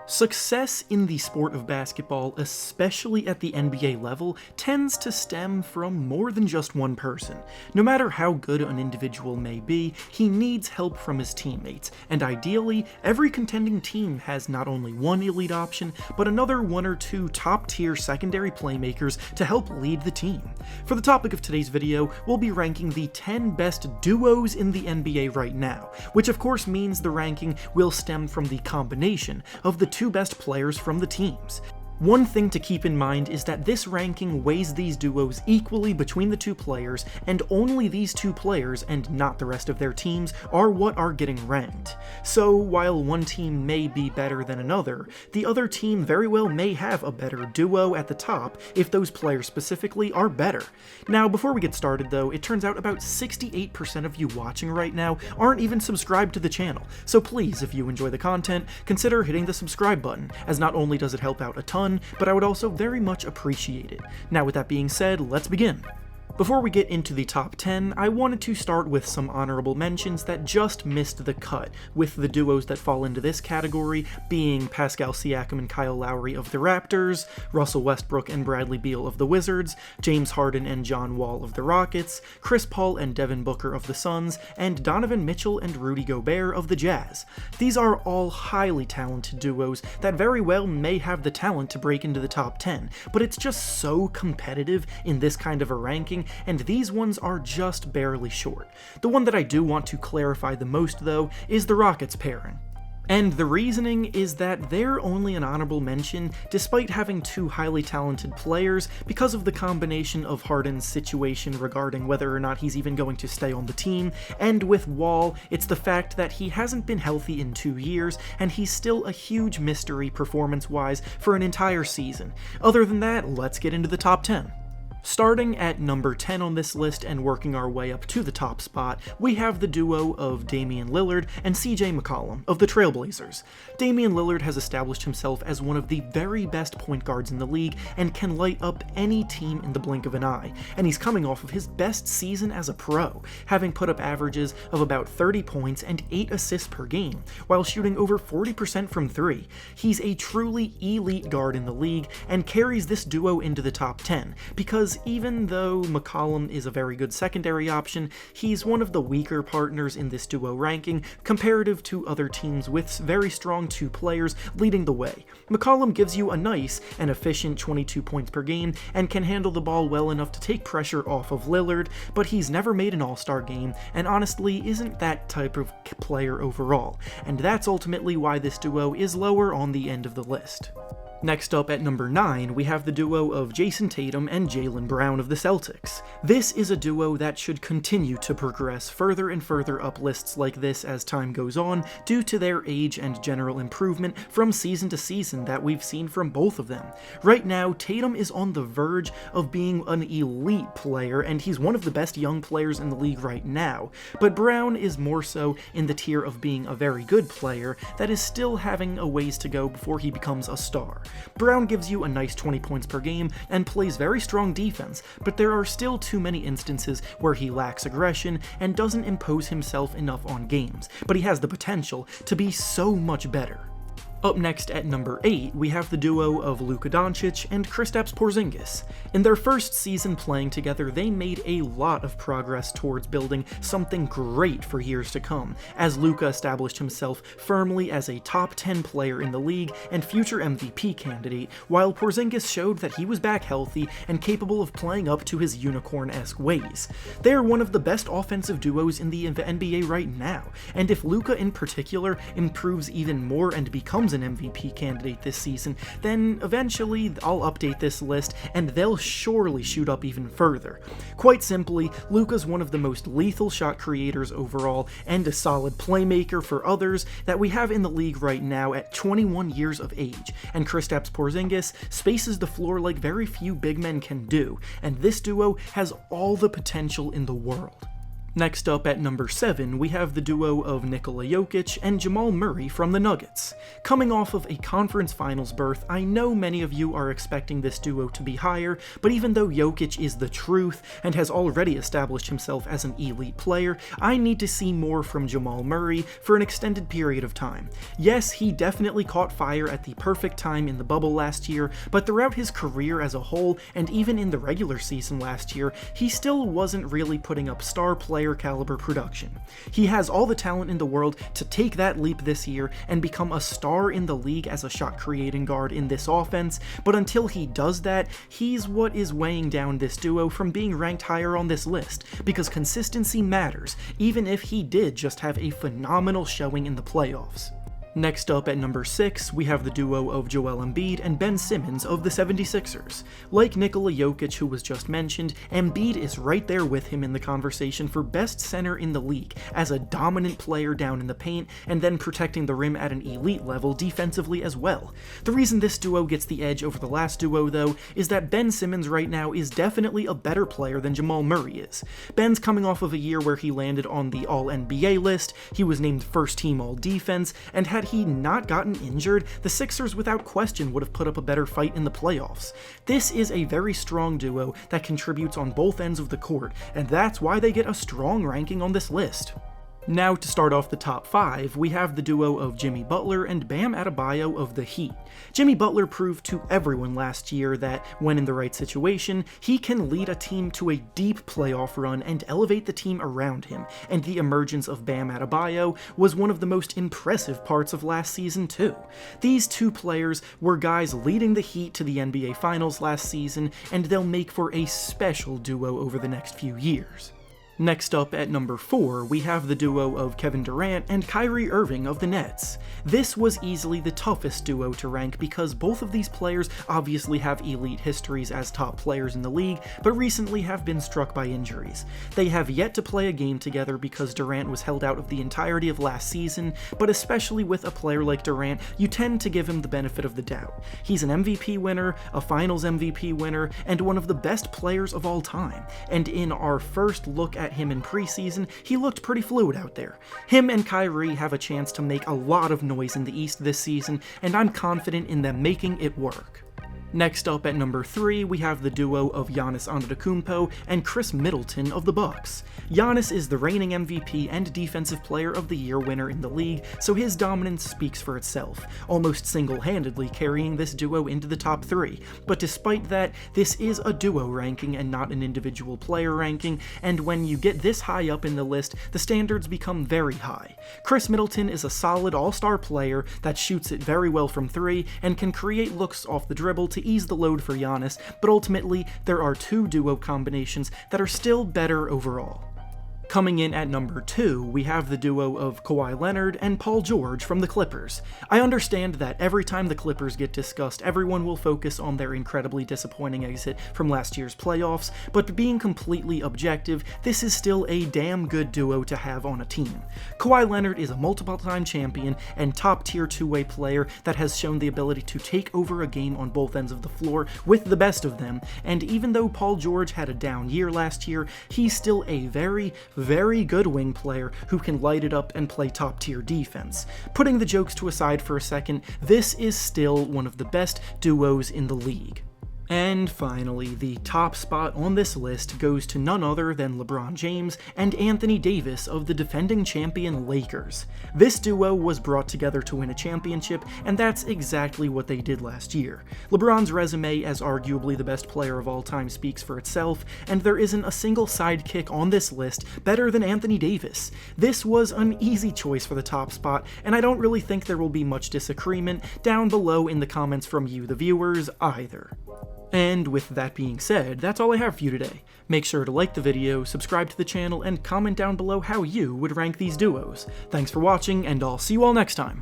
Success in the sport of basketball, especially at the NBA level, tends to stem from more than just one person. No matter how good an individual may be, he needs help from his teammates, and ideally, every contending team has not only one elite option, but another one or two top-tier secondary playmakers to help lead the team. For the topic of today's video, we'll be ranking the 10 best duos in the NBA right now, which of course means the ranking will stem from the combination of the two best players from the teams. One thing to keep in mind is that this ranking weighs these duos equally between the two players, and only these two players, and not the rest of their teams, are what are getting ranked. So while one team may be better than another, the other team very well may have a better duo at the top if those players specifically are better. Now before we get started though, it turns out about 68% of you watching right now aren't even subscribed to the channel, so please, if you enjoy the content, consider hitting the subscribe button, as not only does it help out a ton, but I would also very much appreciate it. Now with that being said, let's begin. Before we get into the top 10, I wanted to start with some honorable mentions that just missed the cut, with the duos that fall into this category being Pascal Siakam and Kyle Lowry of the Raptors, Russell Westbrook and Bradley Beal of the Wizards, James Harden and John Wall of the Rockets, Chris Paul and Devin Booker of the Suns, and Donovan Mitchell and Rudy Gobert of the Jazz. These are all highly talented duos that very well may have the talent to break into the top 10, but it's just so competitive in this kind of a ranking, and these ones are just barely short. The one that I do want to clarify the most though is the Rockets pairing. And the reasoning is that they're only an honorable mention despite having two highly talented players because of the combination of Harden's situation regarding whether or not he's even going to stay on the team, and with Wall, it's the fact that he hasn't been healthy in 2 years and he's still a huge mystery performance-wise for an entire season. Other than that, let's get into the top 10. Starting at number 10 on this list and working our way up to the top spot, we have the duo of Damian Lillard and CJ McCollum of the Trailblazers. Damian Lillard has established himself as one of the very best point guards in the league and can light up any team in the blink of an eye, and he's coming off of his best season as a pro, having put up averages of about 30 points and 8 assists per game, while shooting over 40% from 3. He's a truly elite guard in the league and carries this duo into the top 10, because even though McCollum is a very good secondary option, he's one of the weaker partners in this duo ranking comparative to other teams with very strong two players leading the way. McCollum gives you a nice and efficient 22 points per game and can handle the ball well enough to take pressure off of Lillard, but he's never made an all-star game and honestly isn't that type of player overall, and that's ultimately why this duo is lower on the end of the list. Next up at number 9, we have the duo of Jason Tatum and Jaylen Brown of the Celtics. This is a duo that should continue to progress further and further up lists like this as time goes on due to their age and general improvement from season to season that we've seen from both of them. Right now, Tatum is on the verge of being an elite player, and he's one of the best young players in the league right now, but Brown is more so in the tier of being a very good player that is still having a ways to go before he becomes a star. Brown gives you a nice 20 points per game and plays very strong defense, but there are still too many instances where he lacks aggression and doesn't impose himself enough on games, but he has the potential to be so much better. Up next at number 8, we have the duo of Luka Doncic and Kristaps Porzingis. In their first season playing together, they made a lot of progress towards building something great for years to come, as Luka established himself firmly as a top 10 player in the league and future MVP candidate, while Porzingis showed that he was back healthy and capable of playing up to his unicorn-esque ways. They are one of the best offensive duos in the NBA right now, and if Luka in particular improves even more and becomes an MVP candidate this season, then eventually I'll update this list and they'll surely shoot up even further. Quite simply, Luka's one of the most lethal shot creators overall and a solid playmaker for others that we have in the league right now at 21 years of age, and Kristaps Porzingis spaces the floor like very few big men can do, and this duo has all the potential in the world. Next up at number 7, we have the duo of Nikola Jokic and Jamal Murray from the Nuggets. Coming off of a conference finals berth, I know many of you are expecting this duo to be higher, but even though Jokic is the truth and has already established himself as an elite player, I need to see more from Jamal Murray for an extended period of time. Yes, he definitely caught fire at the perfect time in the bubble last year, but throughout his career as a whole, and even in the regular season last year, he still wasn't really putting up star player caliber production. He has all the talent in the world to take that leap this year and become a star in the league as a shot creating guard in this offense, but until he does that, he's what is weighing down this duo from being ranked higher on this list, because consistency matters, even if he did just have a phenomenal showing in the playoffs. Next up at number 6, we have the duo of Joel Embiid and Ben Simmons of the 76ers. Like Nikola Jokic, who was just mentioned, Embiid is right there with him in the conversation for best center in the league, as a dominant player down in the paint and then protecting the rim at an elite level defensively as well. The reason this duo gets the edge over the last duo, though, is that Ben Simmons right now is definitely a better player than Jamal Murray is. Ben's coming off of a year where he landed on the All-NBA list, he was named first team All-Defense, and had he not gotten injured, the Sixers without question would have put up a better fight in the playoffs. This is a very strong duo that contributes on both ends of the court, and that's why they get a strong ranking on this list. Now, to start off the top 5, we have the duo of Jimmy Butler and Bam Adebayo of the Heat. Jimmy Butler proved to everyone last year that, when in the right situation, he can lead a team to a deep playoff run and elevate the team around him, and the emergence of Bam Adebayo was one of the most impressive parts of last season too. These two players were guys leading the Heat to the NBA Finals last season, and they'll make for a special duo over the next few years. Next up at number 4, we have the duo of Kevin Durant and Kyrie Irving of the Nets. This was easily the toughest duo to rank because both of these players obviously have elite histories as top players in the league, but recently have been struck by injuries. They have yet to play a game together because Durant was held out of the entirety of last season, but especially with a player like Durant, you tend to give him the benefit of the doubt. He's an MVP winner, a Finals MVP winner, and one of the best players of all time, and in our first look at him in preseason, he looked pretty fluid out there. Him and Kyrie have a chance to make a lot of noise in the East this season, and I'm confident in them making it work. Next up at number 3, we have the duo of Giannis Antetokounmpo and Chris Middleton of the Bucks. Giannis is the reigning MVP and Defensive Player of the Year winner in the league, so his dominance speaks for itself, almost single-handedly carrying this duo into the top 3. But despite that, this is a duo ranking and not an individual player ranking, and when you get this high up in the list, the standards become very high. Chris Middleton is a solid all-star player that shoots it very well from 3 and can create looks off the dribble to ease the load for Giannis, but ultimately, there are two duo combinations that are still better overall. Coming in at number 2, we have the duo of Kawhi Leonard and Paul George from the Clippers. I understand that every time the Clippers get discussed, everyone will focus on their incredibly disappointing exit from last year's playoffs, but being completely objective, this is still a damn good duo to have on a team. Kawhi Leonard is a multiple-time champion and top-tier two-way player that has shown the ability to take over a game on both ends of the floor with the best of them, and even though Paul George had a down year last year, he's still a very good wing player who can light it up and play top-tier defense. Putting the jokes to aside for a second, this is still one of the best duos in the league. And finally, the top spot on this list goes to none other than LeBron James and Anthony Davis of the defending champion Lakers. This duo was brought together to win a championship, and that's exactly what they did last year. LeBron's resume as arguably the best player of all time speaks for itself, and there isn't a single sidekick on this list better than Anthony Davis. This was an easy choice for the top spot, and I don't really think there will be much disagreement down below in the comments from you, the viewers, either. And with that being said, that's all I have for you today. Make sure to like the video, subscribe to the channel, and comment down below how you would rank these duos. Thanks for watching, and I'll see you all next time.